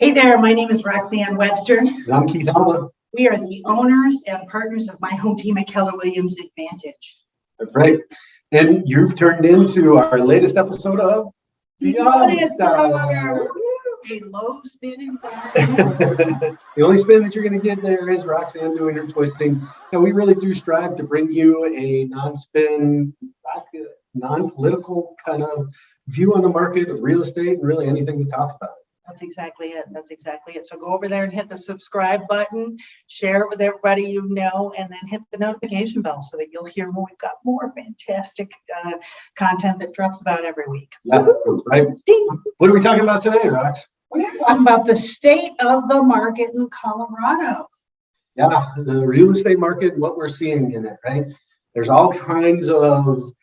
Hey there, my name is Roxane Webster. And I'm Keith Alba. We are the owners and partners of my home team at Keller Williams Advantage. That's right. And you've turned into our latest episode of The Honest Hour. A low spinning The only spin that you're going to get there is Roxane doing her twisting. And we really do strive to bring you a non-spin, non-political kind of view on the market of real estate and really anything that talks about it. That's exactly it. That's exactly it. So go over there and hit the subscribe button, share it with everybody you know, and then hit the notification bell so that you'll hear when we've got more fantastic content that drops about every week. Yeah, right. What are we talking about today, Rox? We're talking about the state of the market in Colorado. Yeah, the real estate market and what we're seeing in it, right? There's all kinds of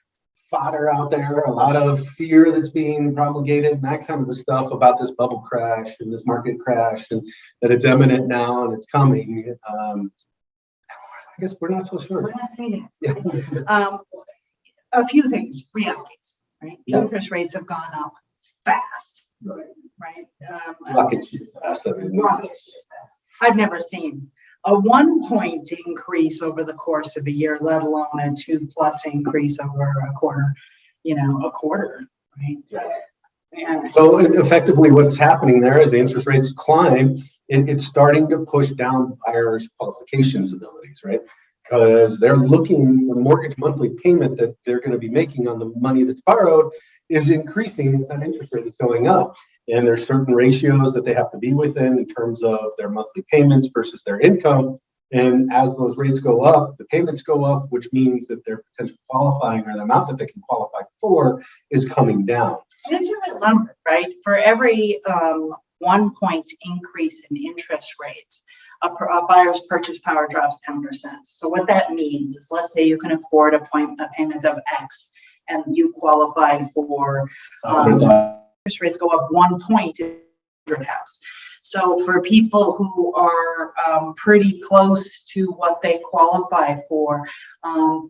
fodder out there, a lot of fear that's being promulgated and that kind of stuff about this bubble crash and this market crash and that it's imminent now and it's coming. I guess we're not so sure. We're not seeing Yeah. it. A few things, realities, right? Yeah. Interest rates have gone up fast, Right. right? Rocket ship fast. Rocket ship fast. I've never seen a 1 point increase over the course of a year, let alone a 2+ increase over a quarter, right? Yeah. So effectively what's happening there is the interest rates climb, it's starting to push down buyers' qualifications abilities, right? Because they're looking, the mortgage monthly payment that they're going to be making on the money that's borrowed is increasing as that interest rate is going up. And there's certain ratios that they have to be within in terms of their monthly payments versus their income. And as those rates go up, the payments go up, which means that their potential qualifying or the amount that they can qualify for is coming down. And it's a real number, right? For every 1 point increase in interest rates, a buyer's purchase power drops 10%. So what that means is, let's say you can afford a payment of X and you qualify for interest rates go up 1 point in your house. So for people who are pretty close to what they qualify for,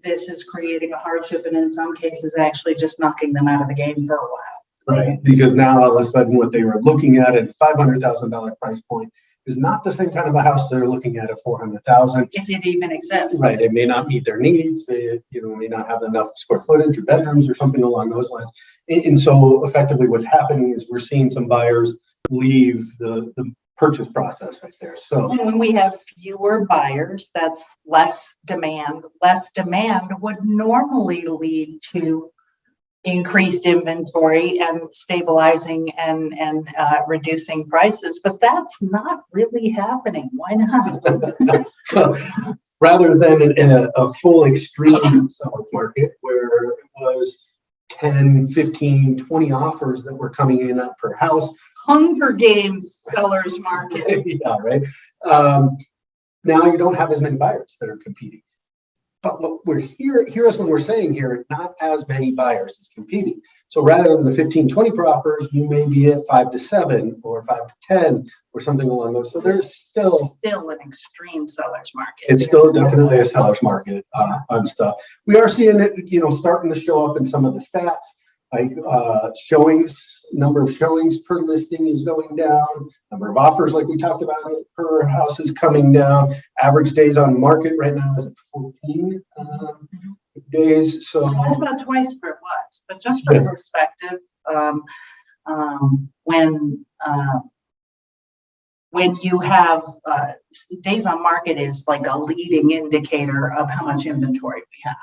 this is creating a hardship and in some cases actually just knocking them out of the game for a while. Right, because now all of a sudden what they were looking at a $500,000 price point is not the same kind of a house they're looking at $400,000. If it even exists. Right, it may not meet their needs. They, may not have enough square footage or bedrooms or something along those lines. And so effectively what's happening is we're seeing some buyers leave the purchase process right there. So and when we have fewer buyers, that's less demand. Less demand would normally lead to increased inventory and stabilizing and reducing prices, but that's not really happening. Why not? Rather than in a full extreme seller's market where it was 10, 15, 20 offers that were coming in per house. Hunger Games seller's market. Yeah, right. Now you don't have as many buyers that are competing. But what we're here's what we're saying here, not as many buyers is competing. So rather than the 15, 20 per offers, you may be at 5 to 7 or 5 to 10 or something along those. So there's still an extreme seller's market. It's still definitely a seller's market on stuff. We are seeing it, starting to show up in some of the stats, like number of showings per listing is going down. Number of offers, like we talked about, per house is coming down. Average days on market right now is at 14 days. So that's about twice where it was. But just for perspective, when you have days on market is like a leading indicator of how much inventory we have.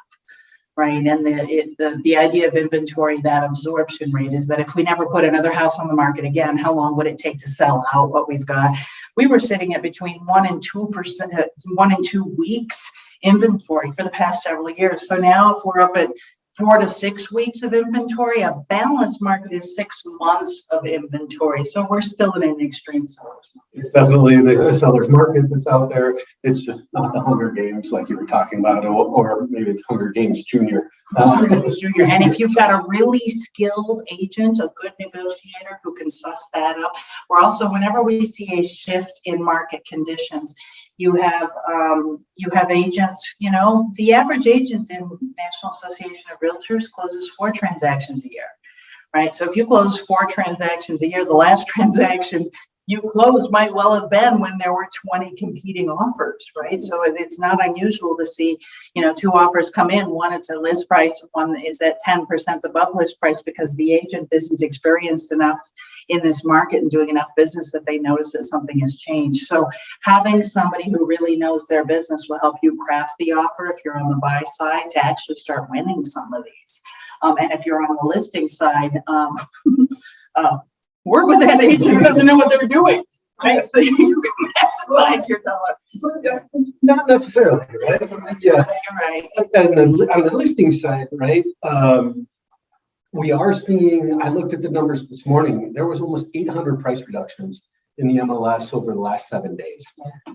Right. And the idea of inventory, that absorption rate, is that if we never put another house on the market again, how long would it take to sell out what we've got? We were sitting at between 1 and 2 weeks inventory for the past several years. So now if we're up at 4 to 6 weeks of inventory, a balanced market is 6 months of inventory. So we're still in an extreme seller's market. It's definitely a seller's market that's out there. It's just not the Hunger Games like you were talking about, or maybe it's Hunger Games Junior. Junior. And if you've got a really skilled agent, a good negotiator who can suss that up, or also whenever we see a shift in market conditions, you have agents, the average agent in National Association of Realtors closes 4 transactions a year, right? So if you close 4 transactions a year, the last transaction you closed might well have been when there were 20 competing offers, right? So it's not unusual to see, two offers come in. One, it's at list price. One is at 10% above list price because the agent isn't experienced enough in this market and doing enough business that they notice that something has changed. So having somebody who really knows their business will help you craft the offer if you're on the buy side to actually start winning some of these. And if you're on the listing side, work with that agent who doesn't know what they're doing, right? So you can maximize your dollar. Not necessarily, right? Yeah. Right. And on the listing side, right? We are seeing, I looked at the numbers this morning, there was almost 800 price reductions in the MLS over the last 7 days,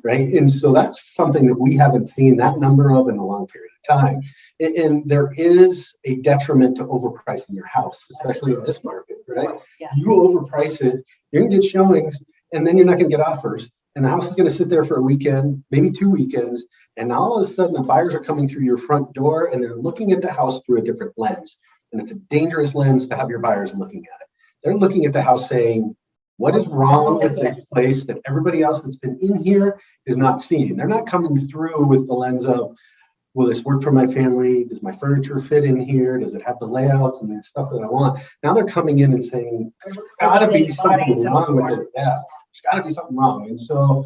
right? And so that's something that we haven't seen that number of in a long period of time. And there is a detriment to overpricing your house, especially in this market, right? Yeah. You overprice it, you're gonna get showings, and then you're not gonna get offers. And the house is gonna sit there for a weekend, maybe 2 weekends, and now all of a sudden the buyers are coming through your front door and they're looking at the house through a different lens. And it's a dangerous lens to have your buyers looking at it. They're looking at the house saying, what is wrong with this place that everybody else that's been in here is not seeing? They're not coming through with the lens of, will this work for my family? Does my furniture fit in here? Does it have the layouts and the stuff that I want? Now they're coming in and saying, there's gotta be something wrong with it. Yeah, there's gotta be something wrong. And so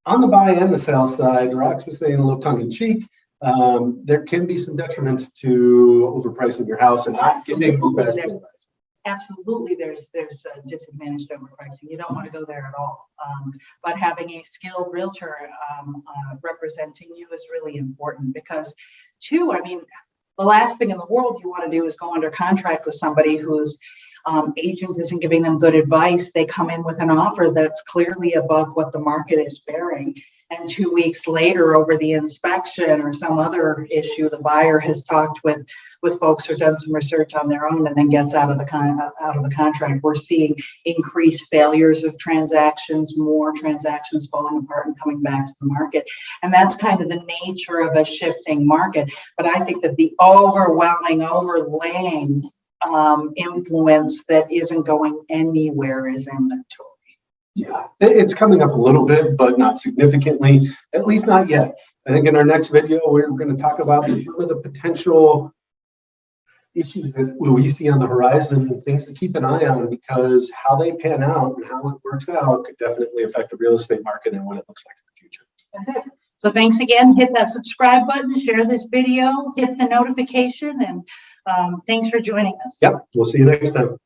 on the buy and the sell side, Rox was saying a little tongue in cheek, there can be some detriments to overpricing your house and not getting the best advice. Absolutely, there's a disadvantage to overpricing. You don't want to go there at all. But having a skilled realtor representing you is really important because, two, I mean, the last thing in the world you want to do is go under contract with somebody whose agent isn't giving them good advice. They come in with an offer that's clearly above what the market is bearing. And 2 weeks later, over the inspection or some other issue, the buyer has talked with folks who've done some research on their own and then gets out of the contract. We're seeing increased failures of transactions, more transactions falling apart and coming back to the market. And that's kind of the nature of a shifting market. But I think that the overwhelming, overlaying influence that isn't going anywhere is inventory. Yeah, it's coming up a little bit, but not significantly, at least not yet. I think in our next video, we're going to talk about some of the potential issues that we see on the horizon, things to keep an eye on, because how they pan out and how it works out could definitely affect the real estate market and what it looks like in the future. That's it. So thanks again. Hit that subscribe button, share this video, hit the notification, and thanks for joining us. Yep, we'll see you next time.